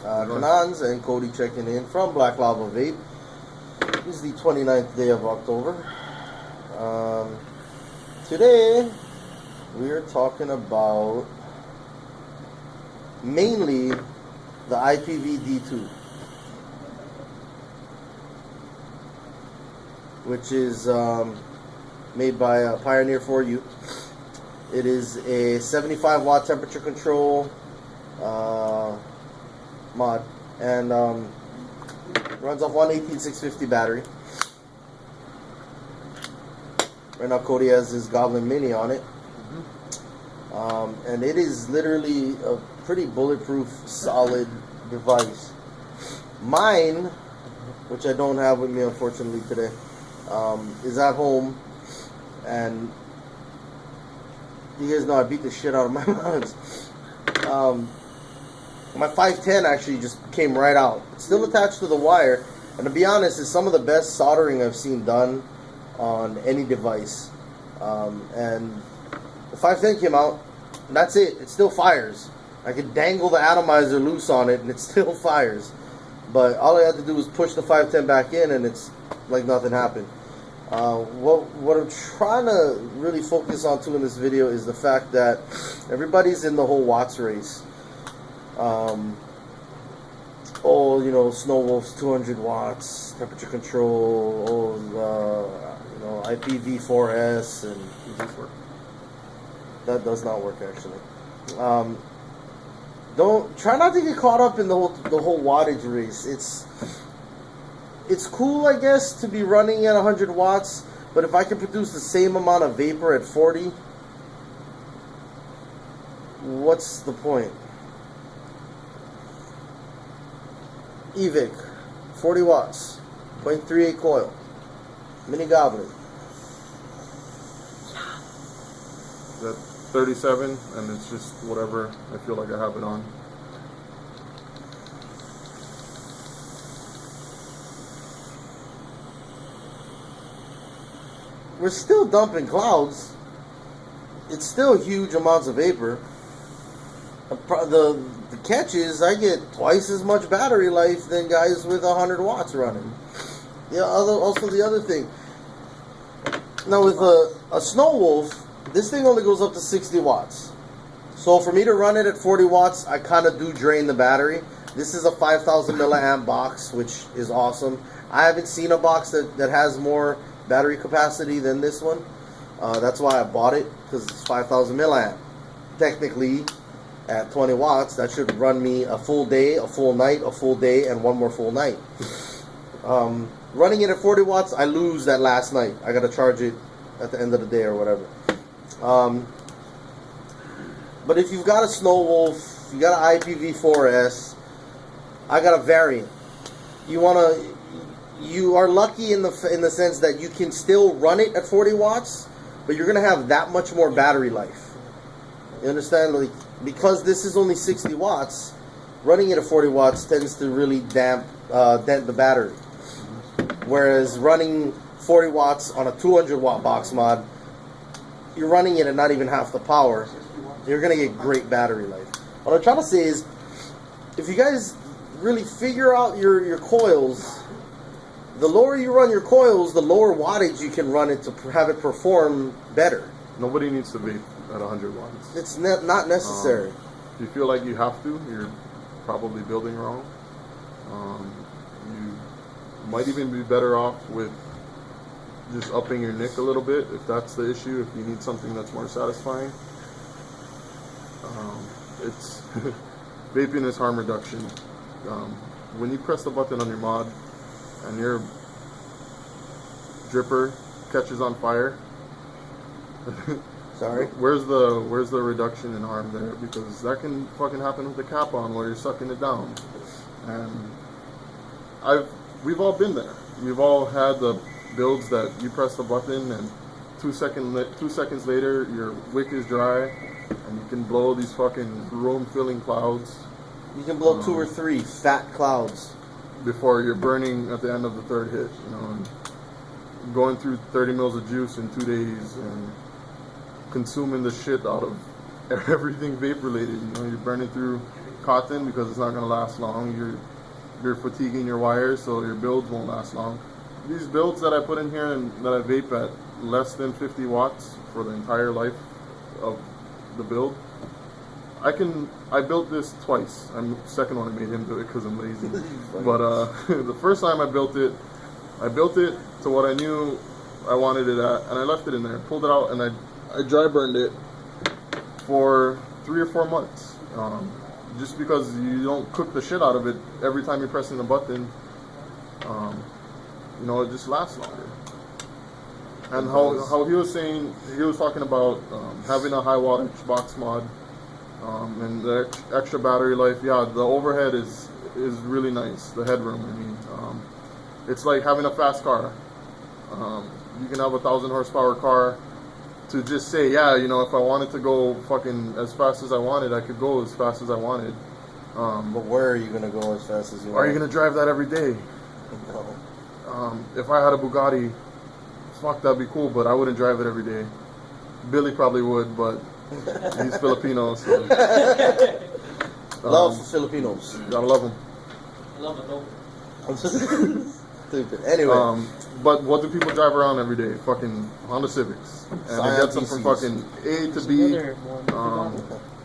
Kanans and Cody checking in from Black Lava Vape. This is the 29th day of October. Today we are talking about mainly the IPV-D2, which is made by Pioneer 4U. It is a 75 watt temperature control mod, and runs off one 18650 battery. Right now Cody has his Goblin Mini on it. And it is literally a pretty bulletproof, solid device. Mine, which I don't have with me unfortunately today, is at home, and you guys know I beat the shit out of my mods. My 510 actually just came right out. It's still attached to the wire, and to be honest, it's some of the best soldering I've seen done on any device. And the 510 came out, and that's it. It still fires. I could dangle the atomizer loose on it, and it still fires. But all I had to do was push the 510 back in, and it's like nothing happened. What I'm trying to really focus on too in this video is the fact that everybody's in the whole watts race. Oh, you know, Snow Wolf's 200 watts temperature control. You know, IPv4S, and that does not work actually. Don't try not to get caught up in the whole wattage race. It's cool, I guess, to be running at 100 watts, but if I can produce the same amount of vapor at 40, what's the point? EVIC, 40 watts, 0.38 coil, Mini Goblin. That 37, and it's just whatever I feel like I have it on. We're still dumping clouds. It's still huge amounts of vapor. The catch is I get twice as much battery life than guys with 100 watts running. Yeah. Also the other thing. Now with a Snow Wolf, this thing only goes up to 60 watts. So for me to run it at 40 watts, I kind of do drain the battery. This is a 5,000 milliamp box, which is awesome. I haven't seen a box that has more battery capacity than this one. That's why I bought it, because it's 5,000 milliamp. Technically, at 20 watts, that should run me a full day, a full night, a full day, and one more full night. Running it at 40 watts, I lose that last night. I got to charge it at the end of the day or whatever. But if you've got a Snow Wolf, you got an IPv4S, I got a variant. You are lucky in the sense that you can still run it at 40 watts, but you're gonna have that much more battery life. You understand? Like, because this is only 60 watts, running it at 40 watts tends to really dent the battery. Whereas running 40 watts on a 200 watt box mod, you're running it at not even half the power. You're gonna get great battery life. What I'm trying to say is, if you guys really figure out your coils, the lower you run your coils, the lower wattage you can run it to have it perform better. Nobody needs to vape at 100 watts. It's not necessary. If you feel like you have to, you're probably building wrong. You might even be better off with just upping your NIC a little bit, if that's the issue, if you need something that's more satisfying. It's vaping is harm reduction. When you press the button on your mod and your dripper catches on fire, Sorry? Where's the reduction in harm there? Because that can fucking happen with the cap on while you're sucking it down. And we've all been there. We've all had the builds that you press the button and 2 seconds later your wick is dry and you can blow these fucking room-filling clouds. You can blow 2 or 3 fat clouds before you're burning at the end of the third hit, you know, and going through 30 mils of juice in 2 days and consuming the shit out of everything vape related. You know, you're burning through cotton because it's not going to last long. You're fatiguing your wires, so your builds won't last long. These builds that I put in here and that I vape at less than 50 watts for the entire life of the build. I built this twice. I'm second one I made him do it because I'm lazy. But the first time I built it to what I knew I wanted it at, and I left it in there. Pulled it out, and I dry burned it for 3 or 4 months. Just because you don't cook the shit out of it every time you're pressing the button, it just lasts longer. And how he was saying, he was talking about having a high wattage box mod and the extra battery life. Yeah, the overhead is really nice. The headroom, I mean, it's like having a fast car. You can have a 1,000 horsepower car to just say, yeah, if I wanted to go fucking as fast as I wanted, I could go as fast as I wanted. But where are you gonna go as fast as you want? Are you gonna drive that every day? No. If I had a Bugatti, fuck, that'd be cool, but I wouldn't drive it every day. Billy probably would, but he's Filipino, so. Love for Filipinos. Gotta love him. I love it though. Stupid. Anyway. But what do people drive around every day? Fucking Honda Civics. And it gets them from fucking A to B.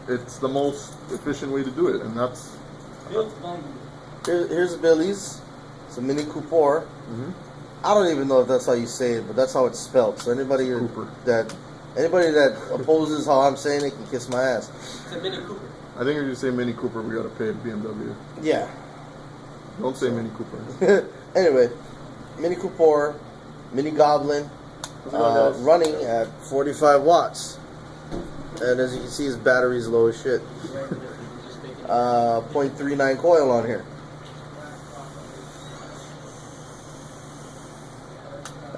It's the most efficient way to do it, and that's... Here's Billy's. It's a Mini Cooper. Mm-hmm. I don't even know if that's how you say it, but that's how it's spelled. So anybody that opposes how I'm saying it can kiss my ass. It's a Mini Cooper. I think if you say Mini Cooper, we gotta pay BMW. Yeah. Don't say Mini Cooper. Anyway, Mini Cooper, Mini Goblin, running at 45 watts. And as you can see, his battery's low as shit. 0.39 coil on here.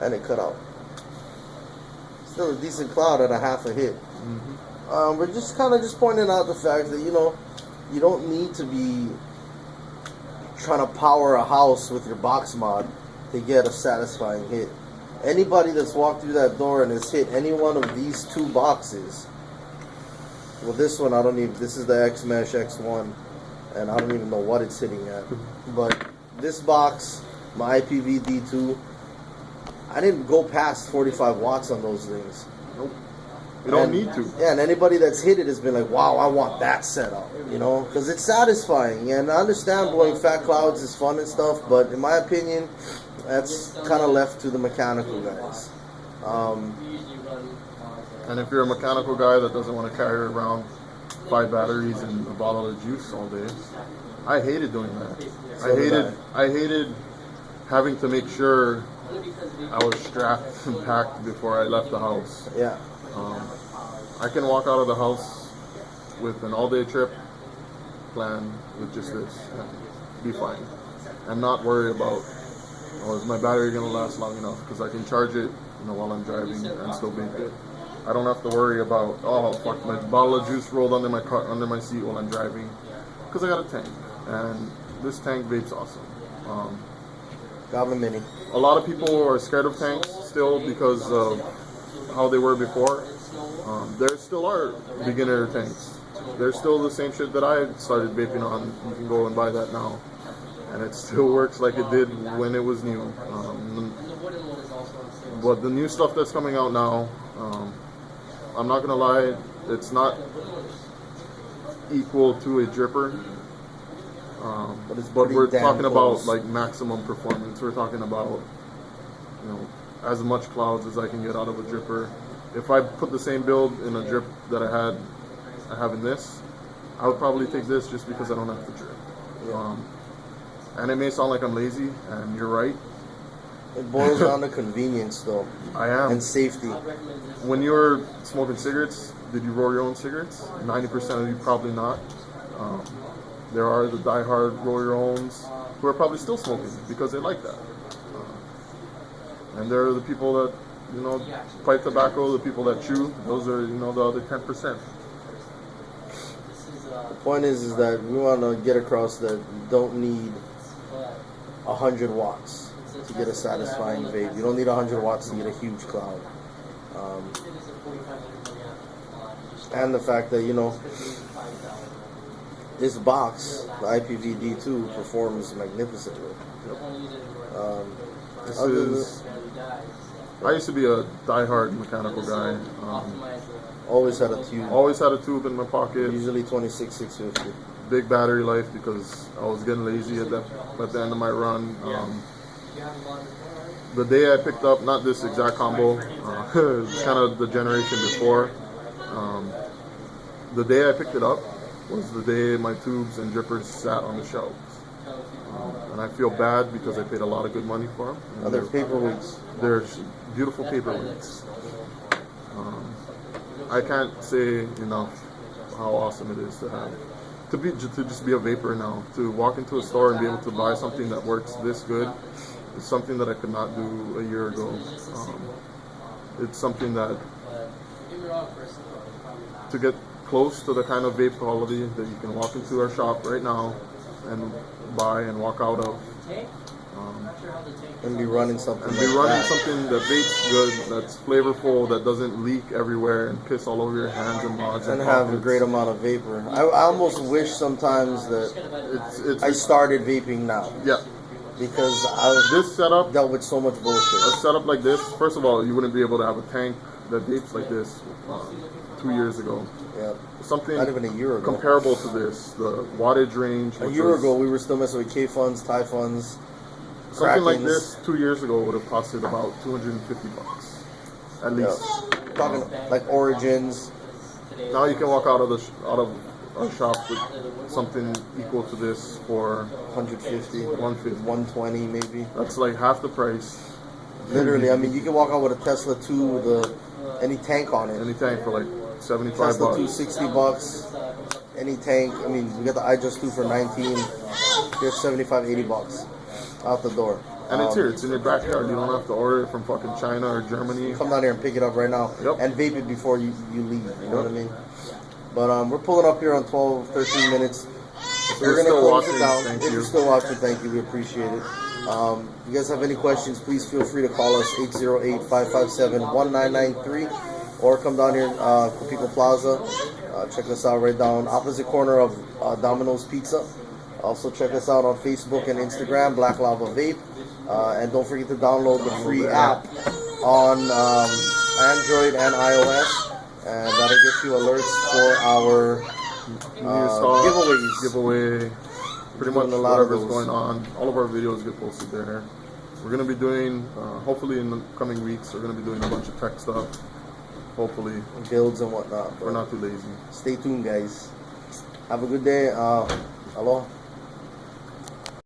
And it cut out. Still a decent cloud at a half a hit. Mm-hmm. We're just kind of pointing out the fact that, you don't need to be trying to power a house with your box mod to get a satisfying hit. Anybody that's walked through that door and has hit any one of these 2 boxes, well, this one this is the X-Mesh X1, and I don't even know what it's hitting at. But this box, my IPV D2, I didn't go past 45 watts on those things. Nope. You don't need to. Yeah, and anybody that's hit it has been like, wow, I want that setup, because it's satisfying. And I understand blowing fat clouds is fun and stuff, but in my opinion, that's kind of left to the mechanical guys. And if you're a mechanical guy that doesn't want to carry around 5 batteries and a bottle of juice all day, I hated doing that. I hated having to make sure I was strapped and packed before I left the house. Yeah. I can walk out of the house with an all-day trip plan with just this and be fine, and not worry about, is my battery going to last long enough? Because I can charge it, while I'm driving and still vape it. I don't have to worry about, fuck, my bottle of juice rolled under my seat while I'm driving, because I got a tank, and this tank vapes awesome. Goblin Mini. A lot of people are scared of tanks still because of how they were before. There still are beginner tanks. They're still the same shit that I started vaping on. You can go and buy that now, and it still works like it did when it was new. But the new stuff that's coming out now, I'm not gonna lie, it's not equal to a dripper. But we're talking about like maximum performance. We're talking about as much clouds as I can get out of a dripper. If I put the same build in a drip that I have in this, I would probably take this just because I don't have to drip. Yeah. And it may sound like I'm lazy, and you're right. It boils down to convenience, though. I am. And safety. When you were smoking cigarettes, did you roll your own cigarettes? 90% of you probably not. There are the diehard roll your owns who are probably still smoking because they like that. And there are the people that, pipe tobacco, the people that chew. Those are, the other 10%. The point is that we want to get across that you don't need 100 watts to get a satisfying vape. You don't need 100 watts to get a huge cloud. And the fact that, this box, the IPVD2, performs magnificently. This Other than- is. I used to be a diehard mechanical guy. Always had a tube. Always had a tube in my pocket. Usually 26,650. Big battery life because I was getting lazy at the end of my run. The day I picked up, not this exact combo, it's kind of the generation before. The day I picked it up was the day my tubes and drippers sat on the shelves. And I feel bad because I paid a lot of good money for them. Other paperweights. They're beautiful paperweights. I can't say enough how awesome it is to have. To just be a vapor now. To walk into a store and be able to buy something that works this good is something that I could not do a year ago. It's something that to get close to the kind of vape quality that you can walk into our shop right now and buy and walk out of. And be running something. And be running something that vapes good, that's flavorful, that doesn't leak everywhere and piss all over your hands and mods And have a pockets. great amount of vapor. I almost wish sometimes that It's I started vaping now. yeah. Because This setup, dealt with so much a bullshit. setup like this, first of all, you wouldn't be able to have a tank that vapes like this 2 years ago. Yeah. Something Not even a year ago. comparable to this, the wattage range. A which year was- ago, we were still messing with K-Funds, Thai Funds. something like Krakens. this 2 years ago would have costed about $250 at Yeah. least. Talking like Origins. Now you can walk out of our shop with something equal to this for 150, 150. 120 maybe. That's like half the price. Literally, I mean, you can walk out with a Tesla 2 with any tank on it. Any tank for like 75 Tesla 2, bucks. $60. Any tank. I mean, we got the iJust 2 for 19. Here's 75, $80 out the door. And it's here. It's in your backyard. You don't have to order it from fucking China or Germany. Come down here and pick it up right now. Yep. And vape it before you leave. You know what I mean? But we're pulling up here on 12, 13 minutes. If We're you're gonna still close watching, it down. thank If you. you're still watching, thank you. We appreciate it. If you guys have any questions, please feel free to call us 808-557-1993 or come down here Copico Plaza. Check us out right down opposite corner of Domino's Pizza. Also check us out on Facebook and Instagram, Black Lava Vape. And don't forget to download the free app on Android and iOS. And that'll get you alerts for our giveaways. Giveaway. Pretty much Doing a lot of whatever's those. going on. All of our videos get posted there. We're going to be doing, hopefully in the coming weeks, we're going to be doing a bunch of tech stuff. Hopefully. Builds and whatnot. We're not too lazy. Stay tuned, guys. Have a good day. Aloha.